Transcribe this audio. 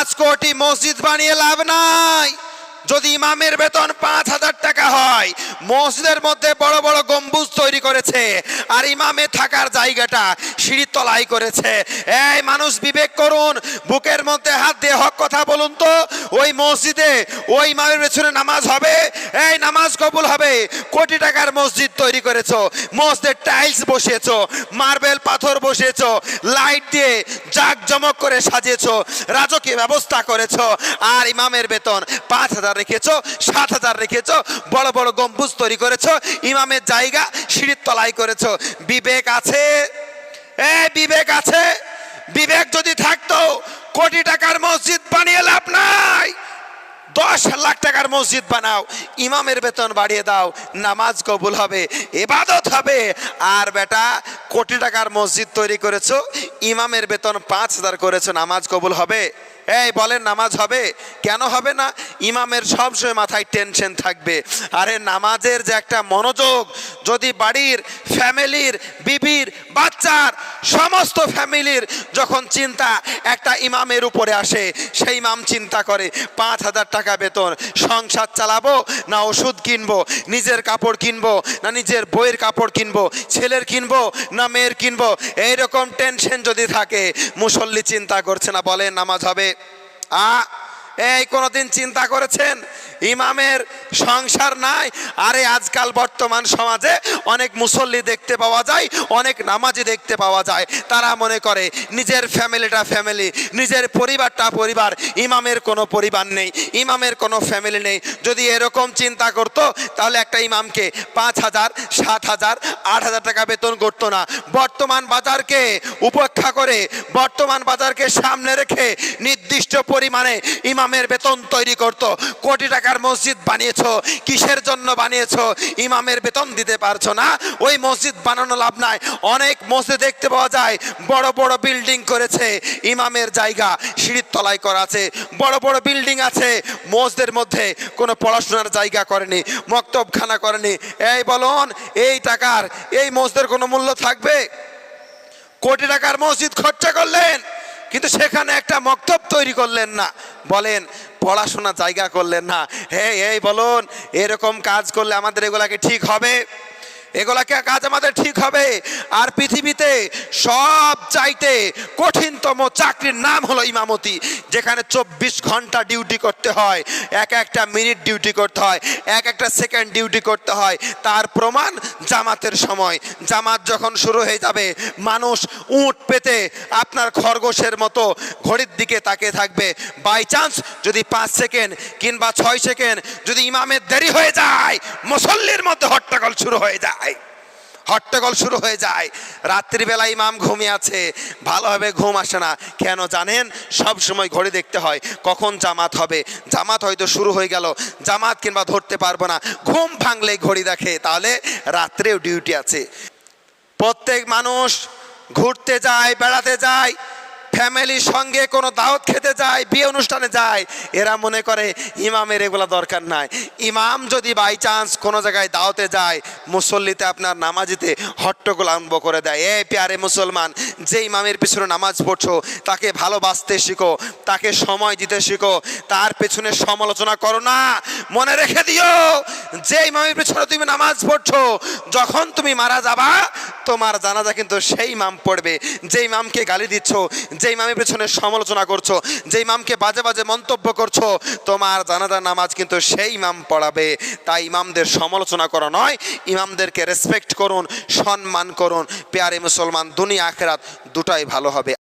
5 কোটি মসজিদ বানিয়ে লাভ নাই। যদি ইমামের বেতন 5,000 টাকা হয়, মসজিদের মধ্যে বড় বড় গম্বুজ তৈরি করেছে আর ইমামে থাকার জায়গাটা সিঁড়ির তলায় করেছে। এই মানুষ বিবেক করুন, বুকের মধ্যে হাত দিয়ে হক কথা বলুন তো, ওই মসজিদে ওই ইমামের পেছনে নামাজ হবে? এই নামাজ কবুল হবে? কোটি টাকার মসজিদ তৈরি করেছো, মসজিদের টাইলস বসিয়েছো, মার্বেল পাথর বসিয়েছো, লাইট দিয়ে জাঁকজমক করে সাজিয়েছো, রাজকীয় ব্যবস্থা করেছো, আর ইমামের বেতন 5,000 রেখেছো, 7,000 রেখেছো, বড় বড় গম্বুজ তৈরি করেছো, ইমামের জায়গা সিঁড়ির তলায় করেছো। বিবেক আছে? বিবেক আছে? বিবেক যদি থাকতো কোটি টাকার মসজিদ বানিয়ে লাভ নাই। 10 লাখ টাকার মসজিদ বানাও, ইমামের বেতন বাড়িয়ে দাও, নামাজ কবুল হবে, ইবাদত হবে। আর বেটা কোটি টাকার মসজিদ তৈরি করেছো, ইমামের বেতন 5,000 করেছো, নামাজ কবুল হবে? এই বলেন নামাজ হবে? কেন হবে না? ইমামের সবসময় মাথায় টেনশন থাকবে। আরে নামাজের যে একটা মনোযোগ, যদি বাড়ির ফ্যামিলির, বিবির, বাচ্চার, সমস্ত ফ্যামিলির যখন চিন্তা একটা ইমামের উপরে আসে, সেই ইমাম চিন্তা করে 5,000 টাকা বেতন, সংসার চালাবো না ওষুধ কিনবো, নিজের কাপড় কিনবো না নিজের বইয়ের কাপড় কিনবো, ছেলের কিনবো না মেয়ের কিনবো, এইরকম টেনশন যদি থাকে, মুসল্লি চিন্তা করছে না, বলেন নামাজ হবে? এই কোনোদিন চিন্তা করেছেন ইমামের সংসার নাই? আরে আজকাল বর্তমান সমাজে অনেক মুসল্লি দেখতে পাওয়া যায়, অনেক নামাজি দেখতে পাওয়া যায়, তারা মনে করে নিজের ফ্যামিলিটা ফ্যামিলি, নিজের পরিবারটা পরিবার, ইমামের কোনো পরিবার নেই, ইমামের কোনো ফ্যামিলি নেই। যদি এরকম চিন্তা করতো তাহলে একটা ইমামকে 5,000, 7,000, 8,000 টাকা বেতন করতো না। বর্তমান বাজারকে উপেক্ষা করে, বর্তমান বাজারকে সামনে রেখে নির্দিষ্ট পরিমাণে ইমামের বেতন তৈরি করত। কোটি টাকার মসজিদ বানিয়েছো, কিসের জন্য বানিয়েছো? ইমামের বেতন দিতে পারছো না, ওই মসজিদ বানানো লাভ নাই। অনেক মসজিদ দেখতে পাওয়া যায় বড় বড় বিল্ডিং করেছে, ইমামের জায়গা সিঁড়ির তলায় করা আছে, বড় বড় বিল্ডিং আছে, মসজিদের মধ্যে কোনো পড়াশোনার জায়গা করেনি, মক্তবখানা করেনি। এই বলুন, এই টাকার এই মসজিদের কোনো মূল্য থাকবে? কোটি টাকার মসজিদ খরচা করলেন, কিন্তু সেখানে একটা মক্তব তৈরি করলেন না, বলেন পড়াশোনা জায়গা করলেন না। এই বলুন, এরকম কাজ করলে আমাদের এগুলাকে ঠিক হবে? এগুলাকে কাজ আমাদের ঠিক হবে? আর পৃথিবীতে সব চাইতে কঠিনতম চাকরির নাম হলো ইমামতি, যেখানে 24 ঘন্টা ডিউটি করতে হয়, এক একটা মিনিট ডিউটি করতে হয়, এক একটা সেকেন্ড ডিউটি করতে হয়। তার প্রমাণ জামাতের সময়। জামাত যখন শুরু হয়ে যাবে, মানুষ উট পেতে আপনার খরগোশের মতো ঘড়ির দিকে তাকিয়ে থাকবে। বাই চান্স যদি 5 সেকেন্ড কিংবা 6 সেকেন্ড যদি ইমামের দেরি হয়ে যায়, মুসল্লির মধ্যে হট্টগোল শুরু হয়ে যায়, হট্টগোল শুরু হয়ে যায়। রাত্রিবেলা ইমাম ঘুমিয়ে আছে, ভালোভাবে ঘুম আসে না। কেন জানেন? সব সময় ঘড়ি দেখতে হয় কখন জামাত হবে। জামাত হয়তো শুরু হয়ে গেল, জামাত কিংবা ধরতে পারবো না, ঘুম ভাঙলে ঘড়ি দেখে, তাহলে রাত্রেও ডিউটি আছে। প্রত্যেক মানুষ ঘুরতে যায়, বেড়াতে যায়, ফ্যামিলির সঙ্গে কোনো দাওয়াত খেতে যায়, বিয়ে অনুষ্ঠানে যায়, এরা মনে করে ইমামের এগুলো দরকার নাই। ইমাম যদি বাই চান্স কোনো জায়গায় দাওয়াতে যায়, মুসল্লিতে আপনার নামাজিতে হট্টগোল আরম্ভ করে দেয়। প্যারে মুসলমান, যে ইমামের পিছনে নামাজ পড়ছো তাকে ভালোবাসতে শিখো, তাকে সময় দিতে শিখো, তার পেছনে সমালোচনা করো না। মনে রেখে দিও, যে ইমামের পিছনে তুমি নামাজ পড়ছো, যখন তুমি মারা যাবা তোমার জানাজা কিন্তু সেই ইমাম পড়বে। যে ইমামকে গালি দিচ্ছ, যে ইমামের পেছনে সমালোচনা করছো, যে ইমামকে বাজে বাজে মন্তব্য করছো, তোমার জানাজার নামাজ কিন্তু সেই ইমাম পড়াবে। তাই ইমামদের সমালোচনা করা নয়, ইমামদেরকে রেসপেক্ট করুন, সম্মান করুন। প্যারে মুসলমান, দুনিয়া আখিরাত দুটাই ভালো হবে।